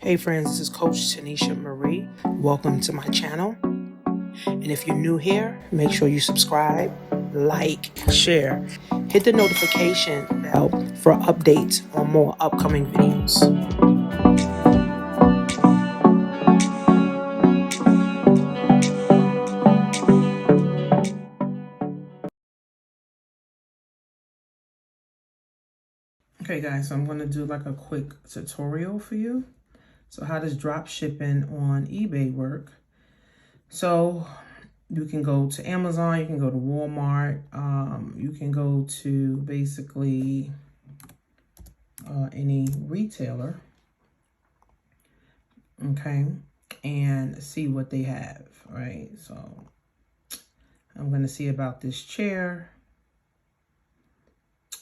Hey friends, this is Coach Tanisha Marie. Welcome to my channel. And if you're new here, make sure you subscribe, like, share. Hit the notification bell for updates on more upcoming videos. Okay guys, so I'm going to do like a quick tutorial for you. So how does drop shipping on eBay work? So you can go to Amazon, you can go to Walmart, you can go to basically any retailer, okay, and see what they have, right? So I'm going to see about this chair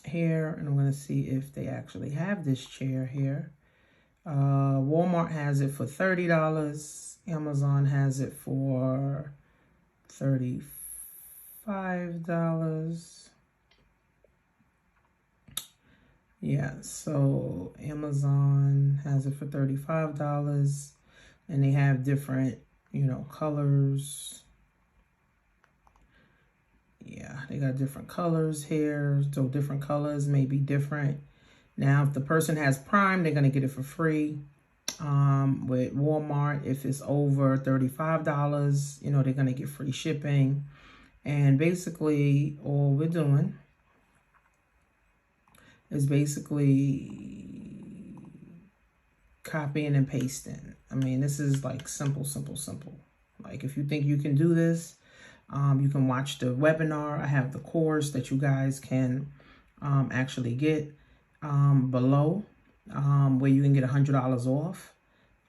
here, and I'm going to see if they actually have this chair here. Walmart has it for $30. Amazon has it for $35. Yeah, so Amazon has it for $35, and they have different, colors. Yeah, they got different colors here, so different colors may be different. Now, if the person has Prime, they're going to get it for free. With Walmart, if it's over $35, they're going to get free shipping. And basically, all we're doing is basically copying and pasting. I mean, this is like simple. Like, if you think you can do this, you can watch the webinar. I have the course that you guys can actually get below, where you can get $100 off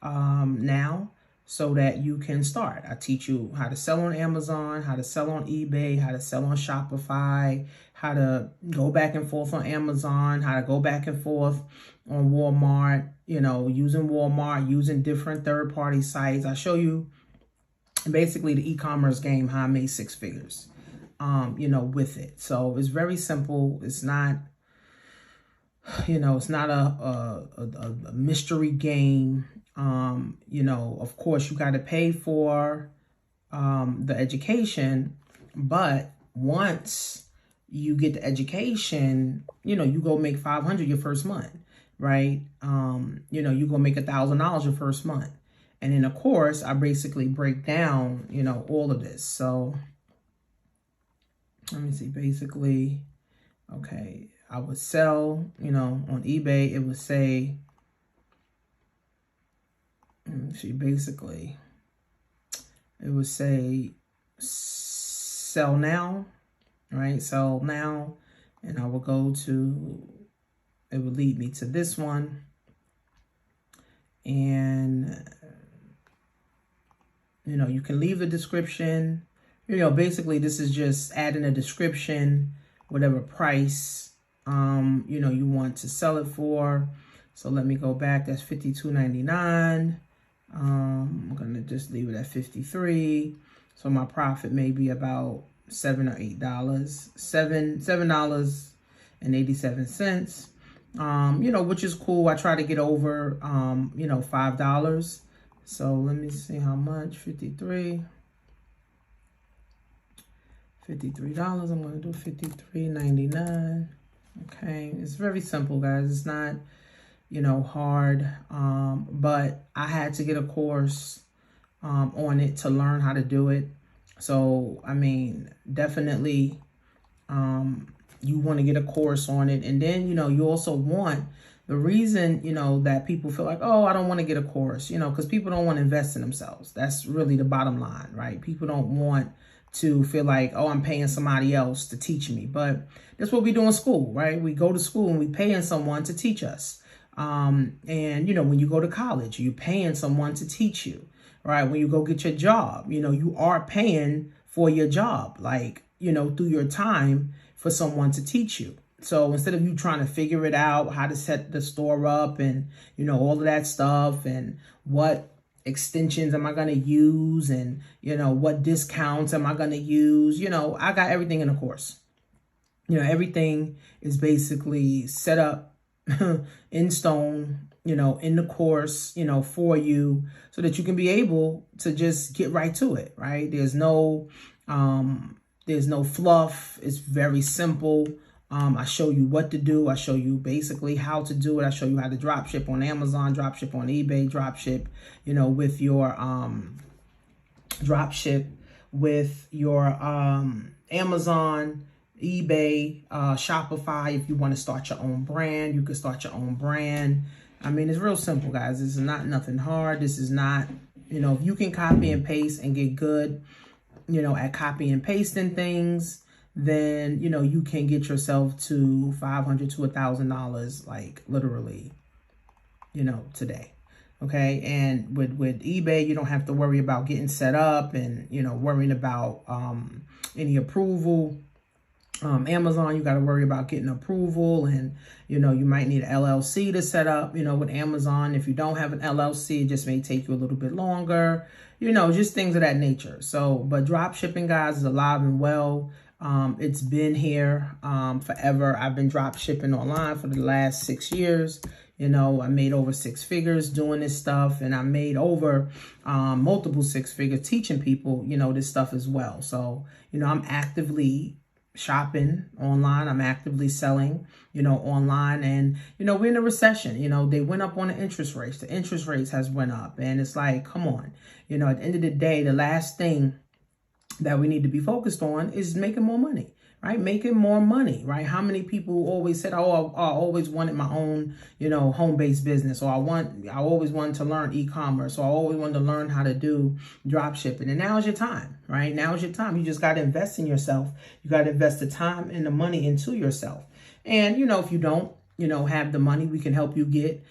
now, so that you can start. I teach you how to sell on Amazon, how to sell on eBay, how to sell on Shopify, how to go back and forth on Amazon, how to go back and forth on Walmart, using Walmart, using different third-party sites. I show you basically the e-commerce game, how I made 6 figures, with it. So it's very simple. It's not, it's not a mystery game. Of course, you got to pay for the education, but once you get the education, you go make $500 your first month, right? You go make $1,000 your first month. And in a course, I basically break down, all of this. So let me see, basically, okay, I would sell, on eBay, it would say, basically, it would say sell now, right? Sell now. And I will go to, it would lead me to this one. And, you can leave the description. Basically, this is just adding a description, whatever price, you want to sell it for. So let me go back. That's $52.99. I'm going to just leave it at $53. So my profit may be about $7 or $8. $7.87. Which is cool. I try to get over, $5. So let me see how much. $53. I'm going to do $53.99. Okay. It's very simple, guys. It's not, hard. But I had to get a course on it to learn how to do it. So, I mean, definitely you want to get a course on it. And then, you also want, the reason, that people feel like, oh, I don't want to get a course, because people don't want to invest in themselves. That's really the bottom line, right? People don't want to feel like, oh, I'm paying somebody else to teach me. But that's what we do in school, right? We go to school and we paying someone to teach us. And, when you go to college, you're paying someone to teach you, right? When you go get your job, you are paying for your job, like, through your time for someone to teach you. So instead of you trying to figure it out, how to set the store up and, all of that stuff, and what extensions am I going to use, and, what discounts am I going to use, I got everything in the course. Everything is basically set up in stone, in the course, for you, so that you can be able to just get right to it, right? There's no fluff. It's very simple. I show you what to do. I show you basically how to do it. I show you how to drop ship on Amazon, drop ship on eBay, drop ship, with your drop ship with your Amazon, eBay, Shopify. If you want to start your own brand, you can start your own brand. I mean, it's real simple, guys. This is not nothing hard. This is not, if you can copy and paste and get good, at copy and pasting things, then, you can get yourself to $500 to $1,000, like literally, today. Okay. And with eBay, you don't have to worry about getting set up and, worrying about any approval. Amazon, you got to worry about getting approval, and, you might need an LLC to set up, with Amazon. If you don't have an LLC, it just may take you a little bit longer, just things of that nature. So, but drop shipping, guys, is alive and well. It's been here forever. I've been drop shipping online for the last 6 years. I made over 6 figures doing this stuff, and I made over multiple 6 figures teaching people, this stuff as well. So, I'm actively shopping online. I'm actively selling, online, and, we're in a recession. They went up on the interest rates. The interest rates has went up, and it's like, come on, at the end of the day, the last thing that we need to be focused on is making more money, right? Making more money, right? How many people always said, oh, I always wanted my own, home-based business, or I always wanted to learn e-commerce, or I always wanted to learn how to do drop shipping. And now's your time, right? Now's your time. You just got to invest in yourself. You got to invest the time and the money into yourself. And, if you don't, have the money, we can help you get,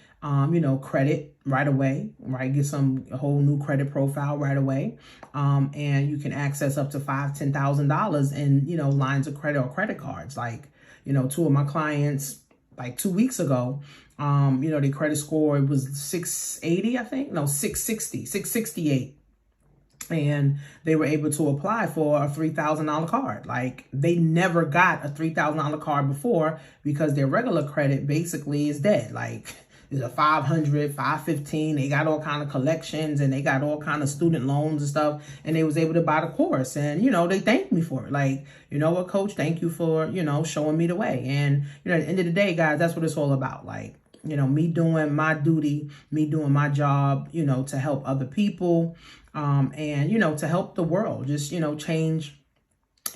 credit right away, right? Get a whole new credit profile right away. And you can access up to $5,000, $10,000 in, lines of credit or credit cards. Like, 2 of my clients, like 2 weeks ago, their credit score, it was 680, I think. No, 660, 668. And they were able to apply for a $3,000 card. Like, they never got a $3,000 card before, because their regular credit basically is dead. Like, there's a 500, 515. They got all kind of collections, and they got all kind of student loans and stuff. And they was able to buy the course, and, they thanked me for it. Like, you know what, coach, thank you for, showing me the way. And, at the end of the day, guys, that's what it's all about. Like, me doing my duty, me doing my job, to help other people, and, to help the world, just, change,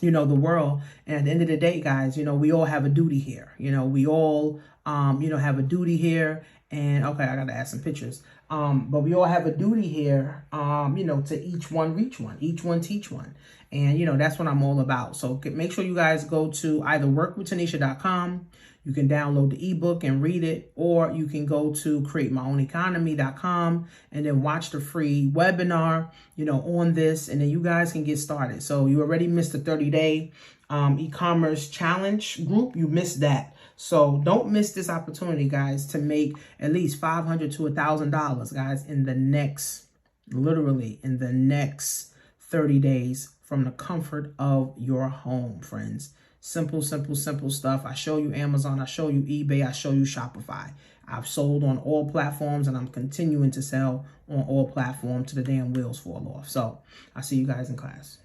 the world. And at the end of the day, guys, we all have a duty here. We all, have a duty here. And okay, I got to add some pictures. But we all have a duty here, to each one reach one, each one teach one. And, that's what I'm all about. So make sure you guys go to either workwithtanisha.com. You can download the ebook and read it, or you can go to createmyown.economy.com and then watch the free webinar, on this, and then you guys can get started. So you already missed the 30-day e-commerce challenge group. You missed that. So don't miss this opportunity, guys, to make at least $500 to $1,000, guys, literally in the next 30 days from the comfort of your home, friends. Simple, simple, simple stuff. I show you Amazon. I show you eBay. I show you Shopify. I've sold on all platforms, and I'm continuing to sell on all platforms till the damn wheels fall off. So I'll see you guys in class.